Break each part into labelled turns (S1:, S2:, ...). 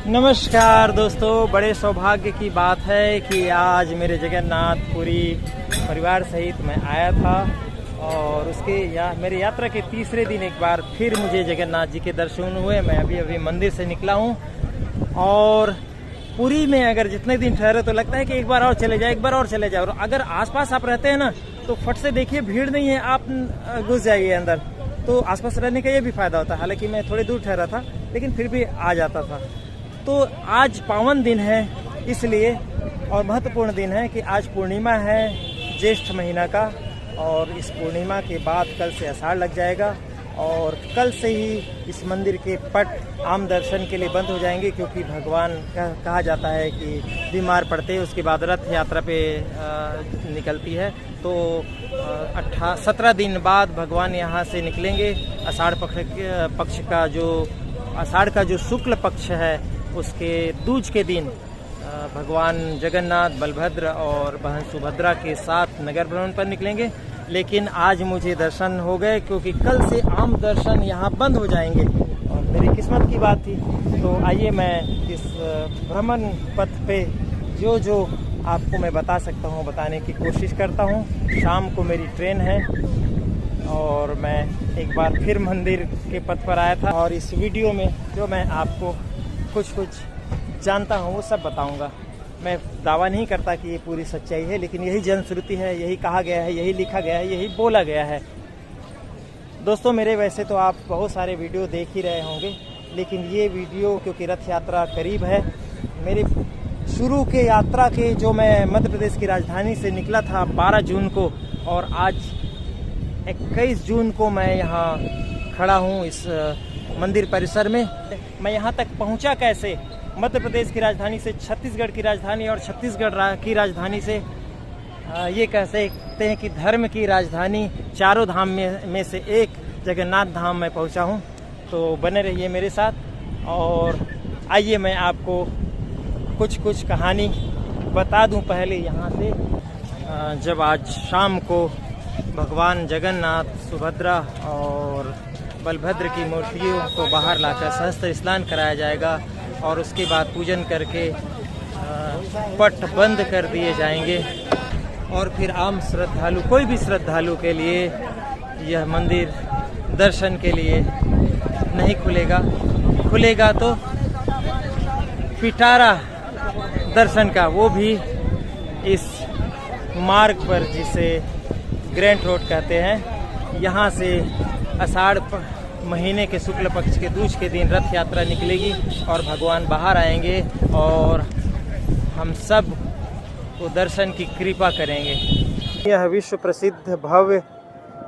S1: नमस्कार दोस्तों, बड़े सौभाग्य की बात है कि आज मेरे जगन्नाथपुरी परिवार सहित मैं आया था और मेरे यात्रा के तीसरे दिन एक बार फिर मुझे जगन्नाथ जी के दर्शन हुए। मैं अभी मंदिर से निकला हूँ और पुरी में अगर जितने दिन ठहरे तो लगता है कि एक बार और चले जाए, एक बार और चले जाए। और अगर आसपास आप रहते हैं ना तो फट से देखिए, भीड़ नहीं है, आप घुस जाइए अंदर, तो आसपास रहने का ये भी फायदा होता है। हालांकि मैं थोड़ी दूर ठहरा था लेकिन फिर भी आ जाता था। तो आज पावन दिन है इसलिए, और महत्वपूर्ण दिन है कि आज पूर्णिमा है ज्येष्ठ महीना का, और इस पूर्णिमा के बाद कल से आषाढ़ लग जाएगा और कल से ही इस मंदिर के पट आम दर्शन के लिए बंद हो जाएंगे, क्योंकि भगवान कहा जाता है कि बीमार पड़ते हैं, उसके बाद रथ यात्रा पे निकलती है। तो 17 दिन बाद भगवान यहाँ से निकलेंगे। आषाढ़ पक्ष का जो शुक्ल पक्ष है उसके दूज के दिन भगवान जगन्नाथ, बलभद्र और बहन सुभद्रा के साथ नगर भ्रमण पर निकलेंगे। लेकिन आज मुझे दर्शन हो गए, क्योंकि कल से आम दर्शन यहाँ बंद हो जाएंगे और मेरी किस्मत की बात थी। तो आइए मैं इस भ्रमण पथ पे जो आपको मैं बता सकता हूँ बताने की कोशिश करता हूँ। शाम को मेरी ट्रेन है और मैं एक बार फिर मंदिर के पथ पर आया था, और इस वीडियो में जो मैं आपको कुछ जानता हूँ वो सब बताऊँगा। मैं दावा नहीं करता कि ये पूरी सच्चाई है, लेकिन यही जनश्रुति है, यही कहा गया है, यही लिखा गया है, यही बोला गया है। दोस्तों मेरे वैसे तो आप बहुत सारे वीडियो देख ही रहे होंगे, लेकिन ये वीडियो क्योंकि रथ यात्रा करीब है, मेरे शुरू के यात्रा के जो मैं मध्य प्रदेश की राजधानी से निकला था 12 जून को, और आज 21 जून को मैं यहाँ खड़ा हूँ इस मंदिर परिसर में। मैं यहाँ तक पहुँचा कैसे? मध्य प्रदेश की राजधानी से छत्तीसगढ़ की राजधानी, और छत्तीसगढ़ की राजधानी से ये कह सकते हैं कि धर्म की राजधानी, चारों धाम में से एक जगन्नाथ धाम में पहुंचा हूं। तो बने रहिए मेरे साथ और आइए मैं आपको कुछ कहानी बता दूं। पहले यहाँ से जब आज शाम को भगवान जगन्नाथ, सुभद्रा और बलभद्र की मूर्तियों को बाहर लाकर सहस्त्र स्नान कराया जाएगा और उसके बाद पूजन करके पट बंद कर दिए जाएंगे, और फिर आम श्रद्धालु, कोई भी श्रद्धालु के लिए यह मंदिर दर्शन के लिए नहीं खुलेगा तो पिटारा दर्शन का, वो भी इस मार्ग पर जिसे ग्रैंड रोड कहते हैं। यहाँ से आषाढ़ महीने के शुक्ल पक्ष के दूज के दिन रथ यात्रा निकलेगी और भगवान बाहर आएंगे और हम सब को दर्शन की कृपा करेंगे। यह विश्व प्रसिद्ध भव्य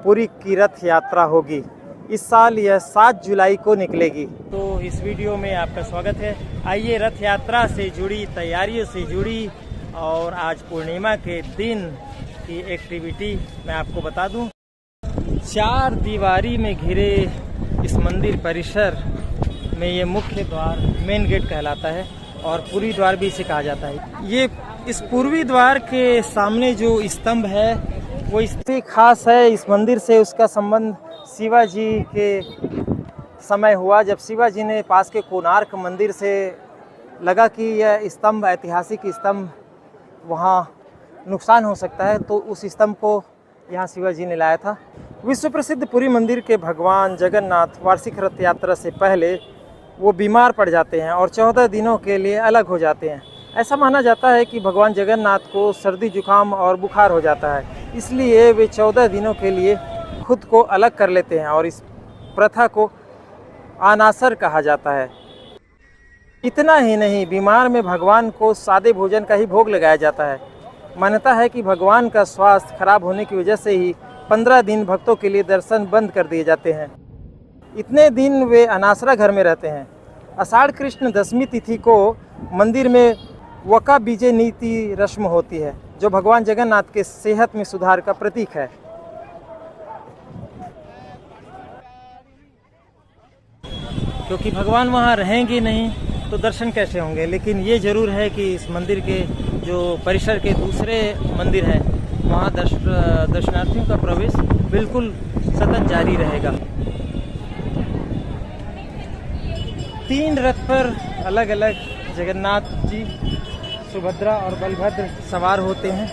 S1: पुरी की रथ यात्रा होगी। इस साल यह 7 जुलाई को निकलेगी। तो इस वीडियो में आपका स्वागत है। आइए रथ यात्रा से जुड़ी तैयारियों से जुड़ी और आज पूर्णिमा के दिन की एक्टिविटी मैं आपको बता दूं। 4 दीवारी में घिरे इस मंदिर परिसर में ये मुख्य द्वार मेन गेट कहलाता है और पुरी द्वार भी इसे कहा जाता है। ये इस पूर्वी द्वार के सामने जो स्तंभ है वो इससे खास है। इस मंदिर से उसका संबंध शिवाजी के समय हुआ, जब शिवाजी ने पास के कोणार्क मंदिर से लगा कि यह स्तंभ, ऐतिहासिक स्तंभ, वहाँ नुकसान हो सकता है, तो उस स्तंभ को यहाँ शिवाजी ने लाया था। विश्व प्रसिद्ध पुरी मंदिर के भगवान जगन्नाथ वार्षिक रथ यात्रा से पहले वो बीमार पड़ जाते हैं और 14 दिनों के लिए अलग हो जाते हैं। ऐसा माना जाता है कि भगवान जगन्नाथ को सर्दी जुकाम और बुखार हो जाता है, इसलिए वे 14 दिनों के लिए खुद को अलग कर लेते हैं और इस प्रथा को अनासर कहा जाता है। इतना ही नहीं, बीमार में भगवान को सादे भोजन का ही भोग लगाया जाता है। मान्यता है कि भगवान का स्वास्थ्य खराब होने की वजह से ही 15 दिन भक्तों के लिए दर्शन बंद कर दिए जाते हैं। इतने दिन वे अनासरा घर में रहते हैं। आषाढ़ कृष्ण दशमी तिथि को मंदिर में वका बीजे नीति रस्म होती है, जो भगवान जगन्नाथ के सेहत में सुधार का प्रतीक है। क्योंकि भगवान वहाँ रहेंगे नहीं तो दर्शन कैसे होंगे, लेकिन ये ज़रूर है कि इस मंदिर के जो परिसर के दूसरे मंदिर हैं वहाँ दर्शनार्थियों का प्रवेश बिल्कुल सतत जारी रहेगा। 3 रथ पर अलग अलग जगन्नाथ जी, सुभद्रा और बलभद्र सवार होते हैं।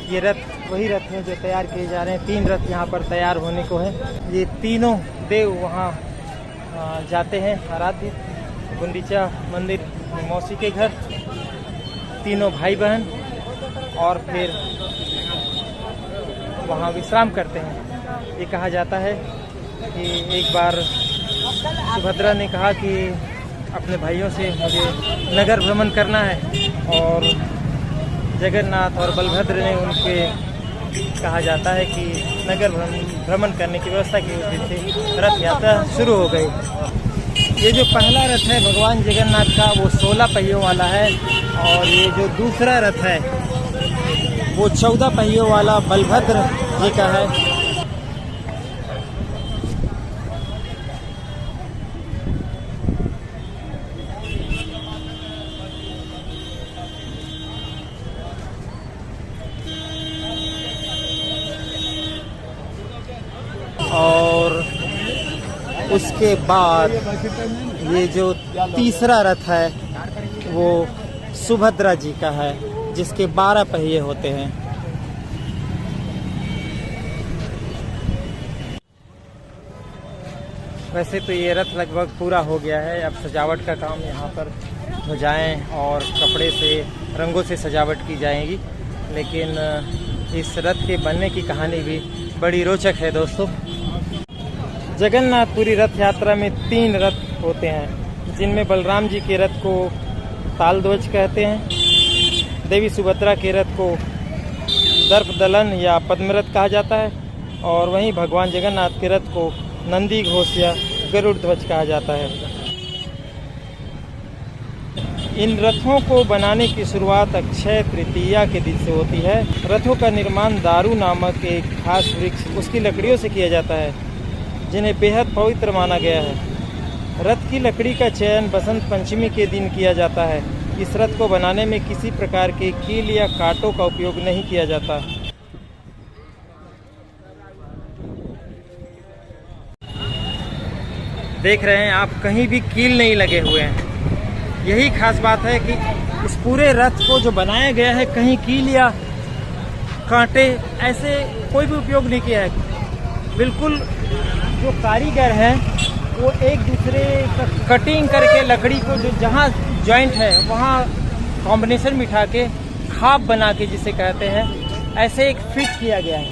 S1: ये रथ वही रथ हैं जो तैयार किए जा रहे हैं। 3 रथ यहाँ पर तैयार होने को है। ये तीनों देव वहाँ जाते हैं आराध्य गुंडीचा मंदिर मौसी के घर, तीनों भाई बहन, और फिर वहाँ विश्राम करते हैं। ये कहा जाता है कि एक बार सुभद्रा ने कहा कि अपने भाइयों से मुझे नगर भ्रमण करना है, और जगन्नाथ और बलभद्र ने उनके कहा जाता है कि नगर भ्रमण करने की व्यवस्था की। उस दिन से रथ यात्रा शुरू हो गई। ये जो पहला रथ है भगवान जगन्नाथ का वो 16 पहियों वाला है, और ये जो दूसरा रथ है वो 14 पहियों वाला बलभद्र जी का है। और उसके बाद ये जो तीसरा रथ है वो सुभद्रा जी का है, जिसके 12 पहिए होते हैं। वैसे तो ये रथ लगभग पूरा हो गया है। अब सजावट का काम यहाँ पर ध्वजाएं और कपड़े से, रंगों से सजावट की जाएगी। लेकिन इस रथ के बनने की कहानी भी बड़ी रोचक है दोस्तों। जगन्नाथपुरी रथ यात्रा में 3 रथ होते हैं, जिनमें बलराम जी के रथ को तालध्वज कहते हैं, देवी सुभद्रा के रथ को दर्पदलन या पद्मरथ कहा जाता है, और वहीं भगवान जगन्नाथ के रथ को नंदी घोष या गरुड़ ध्वज कहा जाता है। इन रथों को बनाने की शुरुआत अक्षय तृतीया के दिन से होती है। रथों का निर्माण दारू नामक एक खास वृक्ष, उसकी लकड़ियों से किया जाता है, जिन्हें बेहद पवित्र माना गया है। रथ की लकड़ी का चयन बसंत पंचमी के दिन किया जाता है। इस रथ को बनाने में किसी प्रकार के कील या कांटों का उपयोग नहीं किया जाता। देख रहे हैं आप, कहीं भी कील नहीं लगे हुए हैं। यही खास बात है कि इस पूरे रथ को जो बनाया गया है, कहीं कील या कांटे ऐसे कोई भी उपयोग नहीं किया है। बिल्कुल जो कारीगर हैं वो एक दूसरे का कटिंग करके लकड़ी को जो जहाँ जॉइंट है वहाँ कॉम्बिनेशन बिठा के खाप बना के, जिसे कहते हैं, ऐसे एक फिट किया गया है।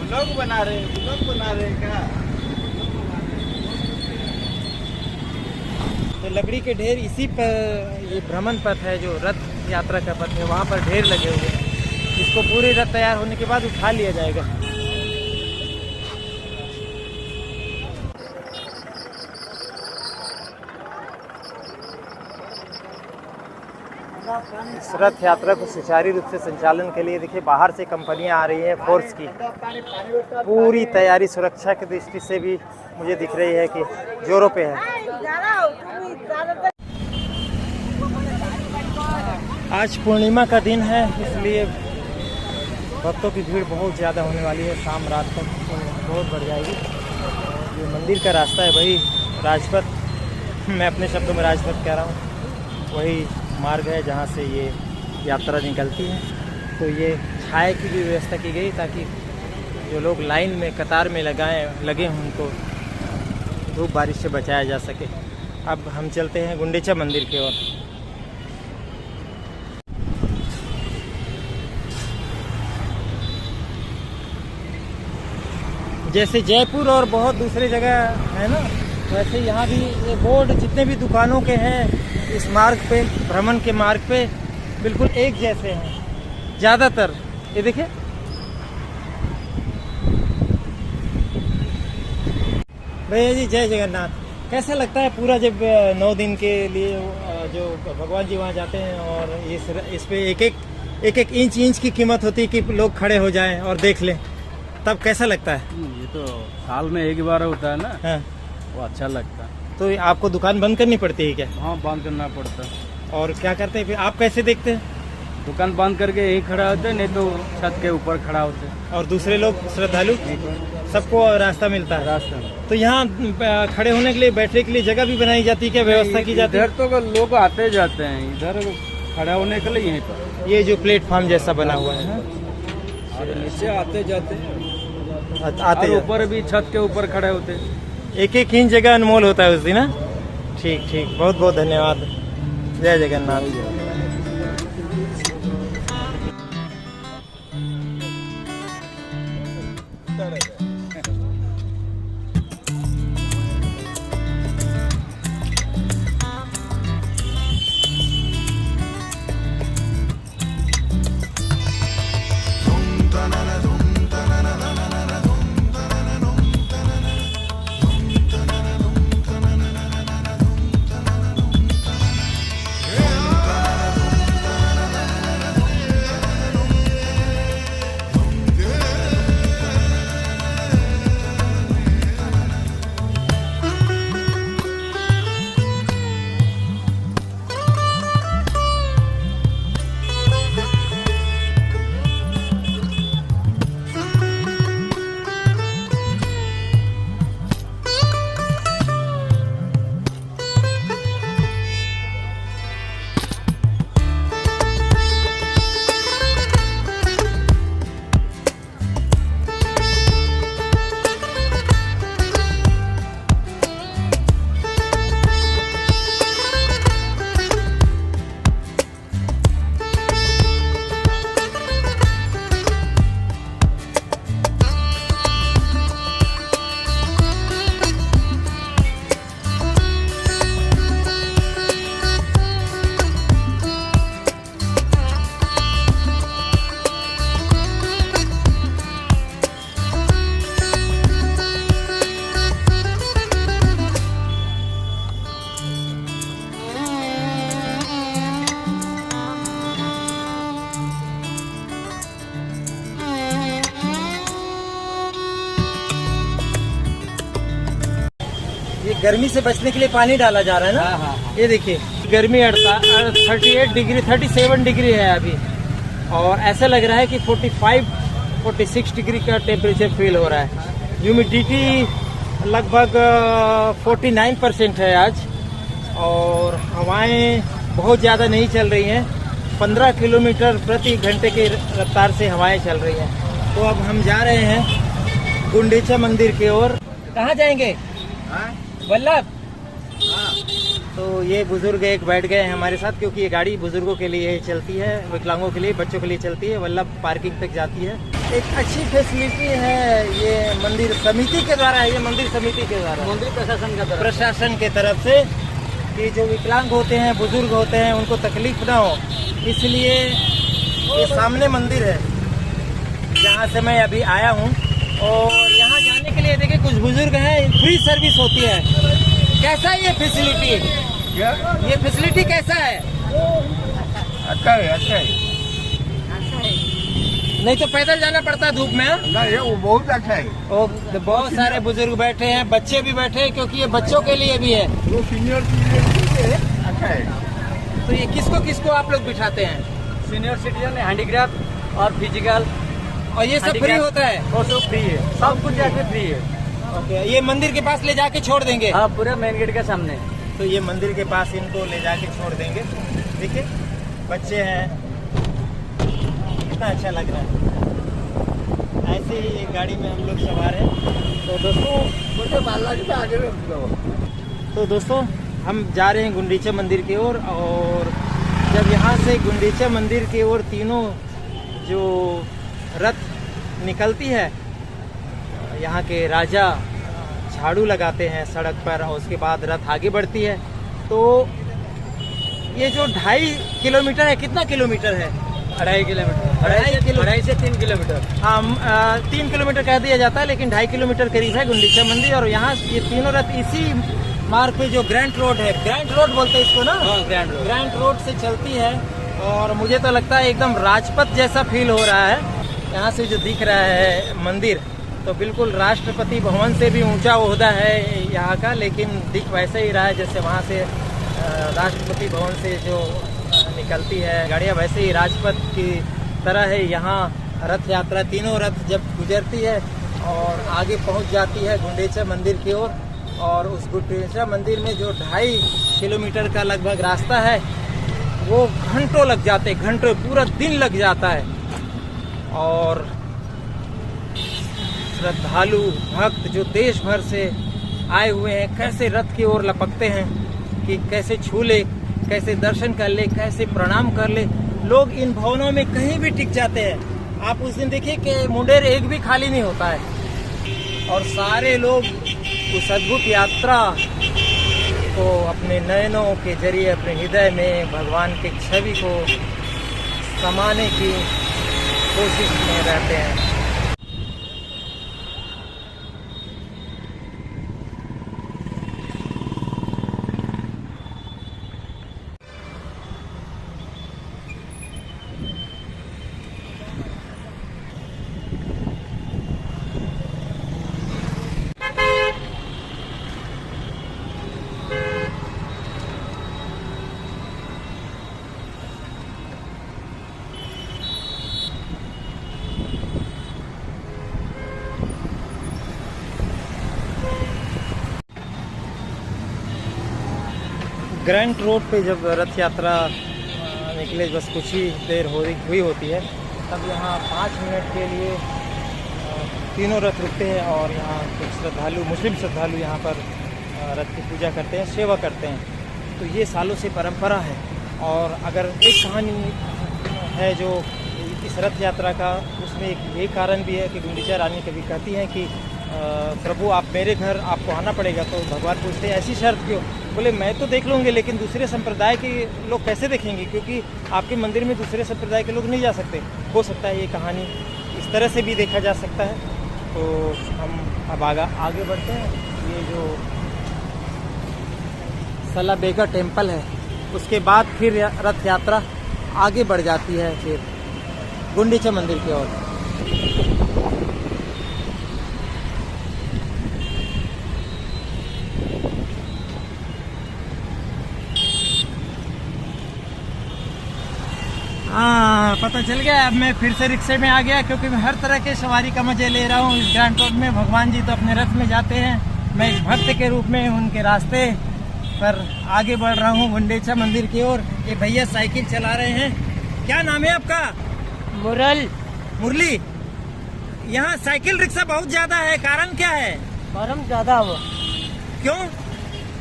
S2: लोग बना रहे क्या?
S1: तो लकड़ी के ढेर इसी पर, ये भ्रमण पथ है जो रथ यात्रा का पथ है, वहाँ पर ढेर लगे हुए हैं। इसको पूरे रथ तैयार होने के बाद उठा लिया जाएगा। इस रथ यात्रा को सुचारू रूप से संचालन के लिए देखिए बाहर से कंपनियां आ रही हैं, फोर्स की पूरी तैयारी सुरक्षा की दृष्टि से भी मुझे दिख रही है कि जोरों पे है। आज पूर्णिमा का दिन है, इसलिए भक्तों की भीड़ बहुत ज़्यादा होने वाली है। शाम रात तक बहुत बढ़ जाएगी। ये मंदिर का रास्ता है, वही राजपथ, मैं अपने शब्दों में राजपथ कह रहा हूँ, वही मार्ग है जहाँ से ये यात्रा निकलती है। तो ये छाया की भी व्यवस्था की गई ताकि जो लोग लाइन में कतार में लगे हों उनको धूप बारिश से बचाया जा सके। अब हम चलते हैं गुंडीचा मंदिर की ओर। जैसे जयपुर और बहुत दूसरी जगह है ना, वैसे यहाँ भी ये बोर्ड जितने भी दुकानों के हैं इस मार्ग पे, भ्रमण के मार्ग पे बिल्कुल एक जैसे हैं ज़्यादातर। ये देखिए, भैया जी जय जगन्नाथ। कैसा लगता है पूरा जब 9 दिन के लिए जो भगवान जी वहाँ जाते हैं और इस पे एक इंच की कीमत होती है कि लोग खड़े हो जाएं और देख लें, तब कैसा लगता है?
S2: ये तो साल में एक ही बार होता है ना,
S1: हाँ।
S2: वो अच्छा लगता है।
S1: तो आपको दुकान बंद करनी पड़ती है क्या?
S2: हाँ, बंद करना पड़ता है।
S1: और क्या करते हैं फिर, आप कैसे देखते हैं?
S2: दुकान बंद करके यहीं खड़ा होते, नहीं तो छत के ऊपर खड़ा होते।
S1: और दूसरे लोग श्रद्धालु सबको रास्ता मिलता है?
S2: रास्ता में
S1: तो यहाँ खड़े होने के लिए, बैठने के लिए जगह भी बनाई जाती है क्या, व्यवस्था की जाती है?
S2: इधर तो लोग आते जाते हैं, इधर खड़ा होने के लिए यहीं पर
S1: ये जो प्लेटफॉर्म जैसा बना हुआ है ना,
S2: नीचे आते जाते
S1: आते
S2: ऊपर भी छत के ऊपर खड़े होते।
S1: एक इंच जगह अनमोल होता है उस दिन ना। ठीक ठीक, बहुत बहुत धन्यवाद। जय जगन्नाथ। ये गर्मी से बचने के लिए पानी डाला जा रहा है ना।
S2: हाँ।
S1: ये देखिए, गर्मी 38 डिग्री 37 डिग्री है अभी, और ऐसा लग रहा है कि 46 डिग्री का टेम्परेचर फील हो रहा है। ह्यूमिडिटी लगभग 49% है आज, और हवाएं बहुत ज़्यादा नहीं चल रही हैं। 15 किलोमीटर प्रति घंटे की रफ्तार से हवाएं चल रही हैं। तो अब हम जा रहे हैं गुंडीचा मंदिर की ओर। कहाँ जाएंगे? वल्लभ। तो ये बुजुर्ग एक बैठ गए हैं हमारे साथ, क्योंकि ये गाड़ी बुजुर्गों के लिए चलती है, विकलांगों के लिए, बच्चों के लिए चलती है। वल्लभ पार्किंग तक जाती है। एक अच्छी फैसिलिटी है ये मंदिर समिति के द्वारा है, ये मंदिर समिति के द्वारा,
S2: मंदिर
S1: प्रशासन के तरफ से, कि जो विकलांग होते हैं, बुजुर्ग होते हैं, उनको तकलीफ ना हो, इसलिए ये सामने मंदिर है जहाँ से मैं अभी आया हूँ। और यहाँ जाने के लिए देखिए कुछ बुजुर्ग हैं, फ्री सर्विस होती है। कैसा है ये फैसिलिटी? ये फैसिलिटी कैसा है?
S2: अच्छा है।
S1: नहीं तो पैदल जाना पड़ता है धूप में।
S2: नहीं, वो बहुत अच्छा है।
S1: और बहुत सारे बुजुर्ग बैठे हैं, बच्चे भी बैठे हैं, क्योंकि ये बच्चों के लिए भी है।
S2: वो सीनियर अच्छा है।
S1: तो ये किसको किसको आप लोग बिठाते हैं?
S2: सीनियर सिटीजन, हैंडीक्राफ्ट और फिजिकल,
S1: और ये सब फ्री होता है?
S2: वो सब फ्री है, सब कुछ जाके फ्री है।
S1: ओके, ये मंदिर के पास ले जाके छोड़ देंगे?
S2: हाँ, पूरे मेन गेट के सामने।
S1: तो ये मंदिर के पास इनको ले जाके छोड़ देंगे। देखिए बच्चे हैं, कितना अच्छा लग रहा है। ऐसे ही एक गाड़ी में हम लोग सवार हैं। तो दोस्तों,
S2: मुझे बालाजी पे आगे रख दो।
S1: तो दोस्तों हम जा रहे हैं गुंडीचा मंदिर की ओर, और जब यहाँ से गुंडीचा मंदिर की ओर तीनों जो रथ निकलती है, यहाँ के राजा झाड़ू लगाते हैं सड़क पर और उसके बाद रथ आगे बढ़ती है। तो ये जो 2.5 किलोमीटर है, कितना किलोमीटर है?
S2: 2.5 किलोमीटर, 2.5 से 3 किलोमीटर।
S1: हाँ, 3 किलोमीटर कह दिया जाता है लेकिन 2.5 किलोमीटर करीब है गुंडीचा मंदिर। और यहाँ ये तीनों रथ इसी मार्ग पे जो ग्रैंड रोड है, ग्रैंड रोड बोलते हैं इसको ना, ग्रैंड रोड से चलती है। और मुझे तो लगता है एकदम राजपथ जैसा फील हो रहा है। यहाँ से जो दिख रहा है मंदिर, तो बिल्कुल राष्ट्रपति भवन से भी ऊंचा ओहदा है यहाँ का, लेकिन दिख वैसे ही रहा है जैसे वहाँ से राष्ट्रपति भवन से जो निकलती है गाड़ियाँ, वैसे ही राजपथ की तरह है। यहाँ रथ यात्रा, तीनों रथ जब गुजरती है और आगे पहुँच जाती है गुंडीचा मंदिर की ओर। और उस गुंडीचा मंदिर में जो 2.5 किलोमीटर का लगभग रास्ता है, वो घंटों लग जाते, घंटों, पूरा दिन लग जाता है। और श्रद्धालु भक्त जो देश भर से आए हुए हैं, कैसे रथ की ओर लपकते हैं कि कैसे छू ले, कैसे दर्शन कर ले, कैसे प्रणाम कर ले। लोग इन भवनों में कहीं भी टिक जाते हैं। आप उस दिन देखिए कि मुंडेर एक भी खाली नहीं होता है। और सारे लोग उस अद्भुत यात्रा को अपने नयनों के जरिए अपने हृदय में भगवान की छवि को समाने की कोशिश में रहते हैं। ग्रैंड रोड पे जब रथ यात्रा निकले, बस कुछ ही देर हुई होती है, तब यहाँ 5 मिनट के लिए तीनों रथ रुकते हैं और यहाँ कुछ श्रद्धालु, मुस्लिम श्रद्धालु यहाँ पर रथ की पूजा करते हैं, सेवा करते हैं। तो ये सालों से परंपरा है। और अगर एक कहानी है जो इस रथ यात्रा का, उसमें एक ये कारण भी है कि गुंडीचा रानी कभी कहती हैं कि प्रभु आप मेरे घर आपको आना पड़ेगा। तो भगवान पूछते हैं ऐसी शर्त क्यों? बोले मैं तो देख लूँगी लेकिन दूसरे संप्रदाय के लोग कैसे देखेंगे, क्योंकि आपके मंदिर में दूसरे संप्रदाय के लोग नहीं जा सकते। हो सकता है ये कहानी इस तरह से भी देखा जा सकता है। तो हम अब आगे बढ़ते हैं। ये जो सलाबेगा टेम्पल है, उसके बाद फिर रथ यात्रा आगे बढ़ जाती है फिर गुंडीचा मंदिर की ओर। हाँ, पता चल गया। अब मैं फिर से रिक्शे में आ गया, क्योंकि मैं हर तरह के सवारी का मजे ले रहा हूँ इस ग्रैंड रोड में। भगवान जी तो अपने रथ में जाते हैं, मैं एक भक्त के रूप में उनके रास्ते पर आगे बढ़ रहा हूँ गुंडीचा मंदिर की ओर। ये भैया साइकिल चला रहे हैं। क्या नाम है आपका? मुरली। यहाँ साइकिल रिक्शा बहुत ज्यादा है, कारण क्या है?
S3: गरम ज्यादा हुआ।
S1: क्यों?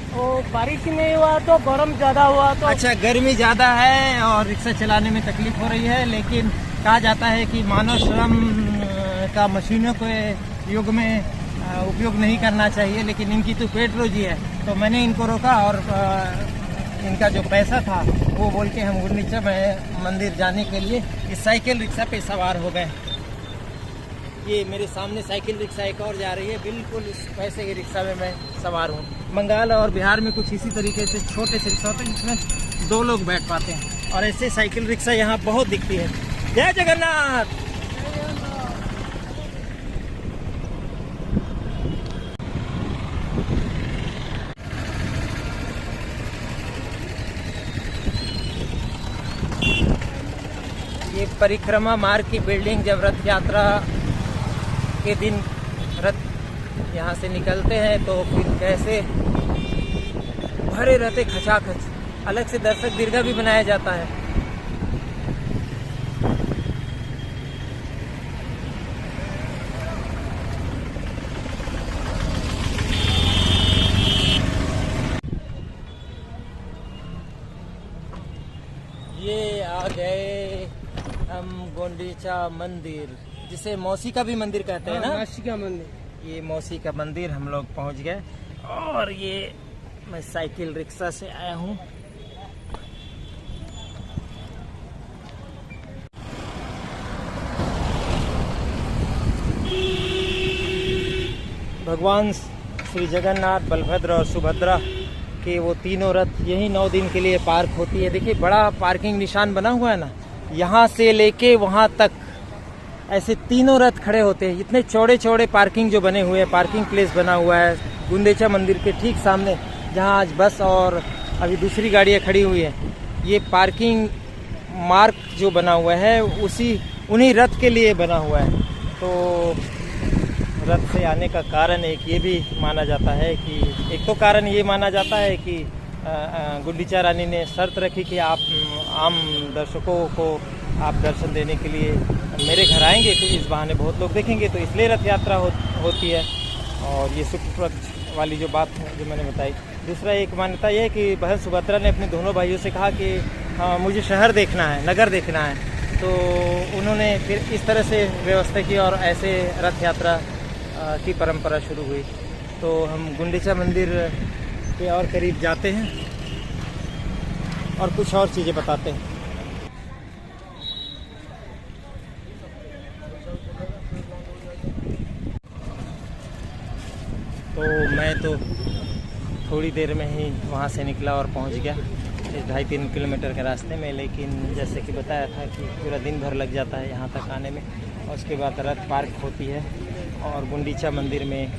S3: वो बारिश नहीं हुआ तो गरम ज्यादा हुआ तो।
S1: अच्छा, गर्मी ज्यादा है और रिक्शा चलाने में तकलीफ हो रही है। लेकिन कहा जाता है कि मानव श्रम का मशीनों के युग में उपयोग नहीं करना चाहिए, लेकिन इनकी तो पेट रोजी है। तो मैंने इनको रोका और इनका जो पैसा था वो बोल के हम गुंडीचा मंदिर जाने के लिए इस साइकिल रिक्शा पे सवार हो गए। ये मेरे सामने साइकिल रिक्शा एक और जा रही है, बिल्कुल इस पैसे की रिक्शा में मैं सवार हूँ। बंगाल और बिहार में कुछ इसी तरीके से छोटे से रिक्शा होते हैं जिसमें 2 लोग बैठ पाते हैं, और ऐसे साइकिल रिक्शा यहाँ बहुत दिखती है। जय जगन्नाथ। ये परिक्रमा मार्ग की बिल्डिंग, जब रथ यात्रा के दिन रथ यहाँ से निकलते हैं तो फिर कैसे भरे रहते खचाखच। अलग से दर्शक दीर्घा भी बनाया जाता है। ये आ गए हम गुंडीचा मंदिर, जिसे मौसी का भी मंदिर कहते हैं ना।
S3: मौसी का मंदिर।
S1: ये मौसी का मंदिर हम लोग पहुंच गए और ये मैं साइकिल रिक्शा से आया हूँ। भगवान श्री जगन्नाथ, बलभद्र और सुभद्रा के वो तीनों रथ यही 9 दिन के लिए पार्क होती है। देखिए बड़ा पार्किंग निशान बना हुआ है ना, यहाँ से लेके वहाँ तक ऐसे तीनों रथ खड़े होते हैं। इतने चौड़े चौड़े पार्किंग जो बने हुए हैं, पार्किंग प्लेस बना हुआ है गुंदेचा मंदिर के ठीक सामने, जहाँ आज बस और अभी दूसरी गाड़ियाँ खड़ी हुई है। ये पार्किंग मार्ग जो बना हुआ है उन्हीं रथ के लिए बना हुआ है। तो रथ से आने का कारण एक ये भी माना जाता है कि एक तो कारण ये माना जाता है कि गुंडीचा रानी ने शर्त रखी कि आप आम दर्शकों को आप दर्शन देने के लिए मेरे घर आएंगे तो इस बहाने बहुत लोग देखेंगे, तो इसलिए रथ यात्रा होती है। और ये शुक्ल पक्ष वाली जो बात है जो मैंने बताई। दूसरा एक मान्यता यह है कि बहन सुभद्रा ने अपने दोनों भाइयों से कहा कि हाँ मुझे शहर देखना है, नगर देखना है, तो उन्होंने फिर इस तरह से व्यवस्था की और ऐसे रथ यात्रा की परंपरा शुरू हुई। तो हम गुंडीचा मंदिर के और करीब जाते हैं और कुछ और चीज़ें बताते हैं। तो मैं तो थोड़ी देर में ही वहाँ से निकला और पहुँच गया इस 2.5-3 किलोमीटर के रास्ते में, लेकिन जैसे कि बताया था कि पूरा दिन भर लग जाता है यहाँ तक आने में। और उसके बाद रथ पार्क होती है और गुंडीचा मंदिर में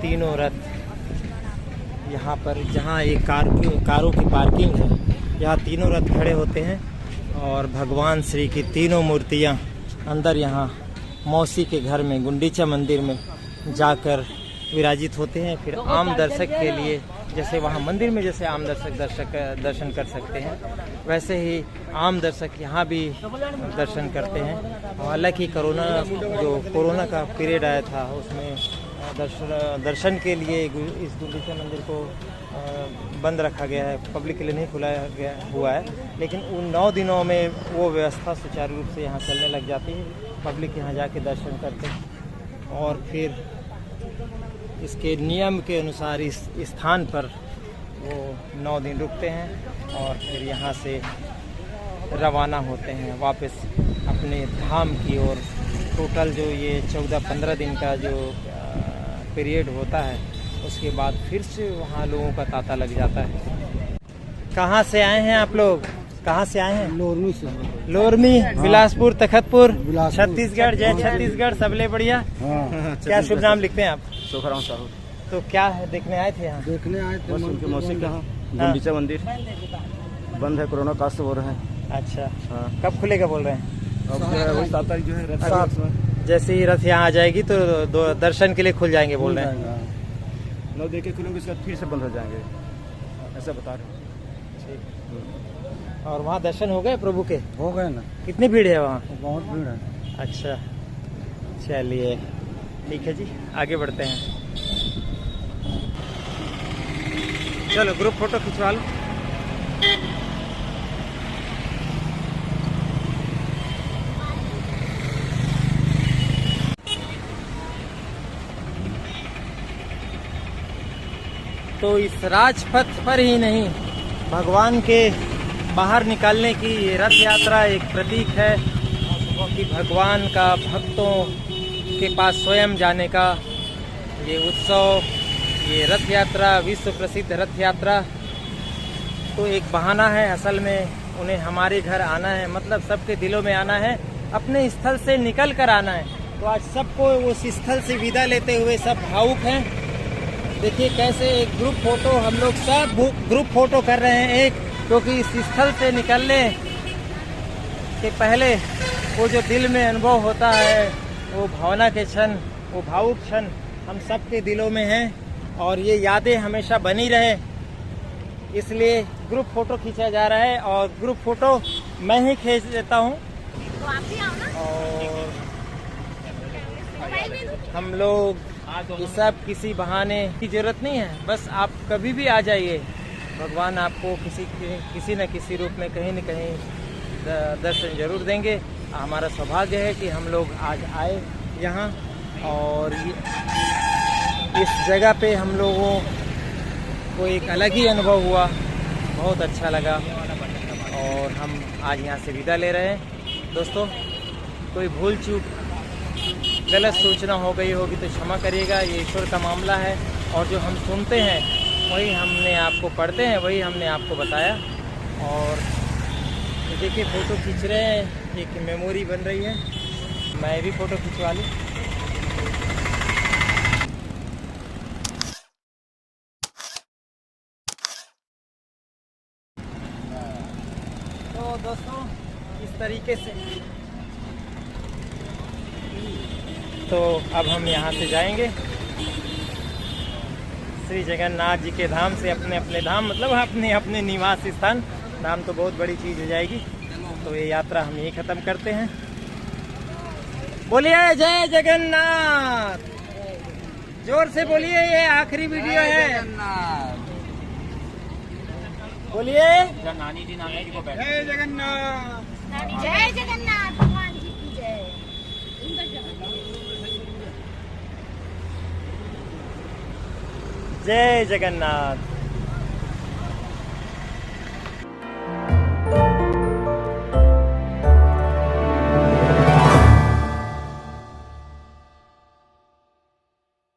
S1: तीनों रथ यहाँ पर, जहाँ एक कारों की पार्किंग है, यहाँ तीनों रथ खड़े होते हैं और भगवान श्री की तीनों मूर्तियाँ अंदर यहाँ मौसी के घर में गुंडीचा मंदिर में जाकर विराजित होते हैं। फिर आम दर्शक के लिए जैसे वहाँ मंदिर में जैसे आम दर्शक दर्शन कर सकते हैं, वैसे ही आम दर्शक यहाँ भी दर्शन करते हैं। हालांकि कोरोना का पीरियड आया था, उसमें दर्शन के लिए इस गुंडीचा मंदिर को बंद रखा गया है, पब्लिक के लिए नहीं खुलाया गया हुआ है। लेकिन उन 9 दिनों में वो व्यवस्था सुचारू रूप से यहाँ चलने लग जाती है, पब्लिक यहाँ जाके दर्शन करते हैं और फिर इसके नियम के अनुसार इस स्थान पर वो 9 दिन रुकते हैं और फिर यहाँ से रवाना होते हैं वापस अपने धाम की ओर। टोटल जो ये 14-15 दिन का जो पीरियड होता है, उसके बाद फिर से वहाँ लोगों का तांता लग जाता है। कहाँ से आए हैं आप लोग? कहाँ से आए हैं?
S2: लोरमी से।
S1: लोरमी, बिलासपुर, तखतपुर, छत्तीसगढ़। जय छत्तीसगढ़, सबले बढ़िया। क्या शुभ नाम लिखते हैं आप?
S2: सोखराम साहू।
S1: तो क्या है देखने आए थे यहाँ?
S2: देखने आए थे उनके मौसी का गुंडीचा मंदिर बंद है, कोरोना कास्ट हो रहा है।
S1: अच्छा हाँ। कब खुलेगा बोल रहे हैं?
S2: अब 7 तारीख जो है रथ,
S1: जैसे ही रथ यहाँ आ जाएगी तो दर्शन के लिए खुल जाएंगे बोल रहे हैं।
S2: 9 देखे खुलेंगे, उसके बाद फिर से बंद हो जाएंगे, ऐसा बता रहे हैं।
S1: और वहाँ दर्शन हो गए प्रभु के?
S2: हो गए ना।
S1: कितनी भीड़ है वहाँ?
S2: बहुत भीड़ है।
S1: अच्छा चलिए ठीक है जी, आगे बढ़ते हैं। चलो ग्रुप फोटो खिंचवा लो। तो इस राजपथ पर ही नहीं, भगवान के बाहर निकालने की ये रथ यात्रा एक प्रतीक है कि भगवान का भक्तों के पास स्वयं जाने का ये उत्सव, ये रथ यात्रा, विश्व प्रसिद्ध रथ यात्रा तो एक बहाना है। असल में उन्हें हमारे घर आना है, मतलब सबके दिलों में आना है, अपने स्थल से निकल कर आना है। तो आज सबको उस स्थल से विदा लेते हुए सब भावुक हैं। देखिए कैसे एक ग्रुप फोटो, हम लोग सब ग्रुप फोटो कर रहे हैं एक, क्योंकि इस स्थल से निकलने के पहले वो जो दिल में अनुभव होता है, वो भावना के क्षण, वो भावुक क्षण हम सबके दिलों में हैं और ये यादें हमेशा बनी रहे, इसलिए ग्रुप फोटो खींचा जा रहा है। और ग्रुप फोटो मैं ही खींच देता हूँ
S4: तो आप भी आओ ना।
S1: और हम लोग ये सब किसी बहाने की जरूरत नहीं है, बस आप कभी भी आ जाइए, भगवान आपको किसी न किसी रूप में कहीं न कहीं दर्शन जरूर देंगे। हमारा सौभाग्य है कि हम लोग आज आए यहाँ और ये इस जगह पे हम लोगों को एक अलग ही अनुभव हुआ, बहुत अच्छा लगा। और हम आज यहाँ से विदा ले रहे हैं। दोस्तों, कोई भूल चूक गलत सूचना हो गई होगी तो क्षमा करिएगा, ये ईश्वर का मामला है। और जो हम सुनते हैं वही हमने आपको पढ़ते हैं, वही हमने आपको बताया। और देखिए फ़ोटो खींच रहे हैं, एक मेमोरी बन रही है। मैं भी फ़ोटो खिंचवा लूँ। तो दोस्तों, इस तरीके से तो अब हम यहाँ से जाएंगे श्री जगन्नाथ जी के धाम से अपने अपने धाम, मतलब अपने अपने निवास स्थान। धाम तो बहुत बड़ी चीज़ हो जाएगी। तो ये यात्रा हम यही ख़त्म करते हैं। बोलिए जय जगन्नाथ, जोर से बोलिए, ये आखिरी वीडियो है। बोलिए जय जगन्नाथ,
S4: जय जगन्नाथ, भगवान जी की जय।
S1: जय जगन्नाथ।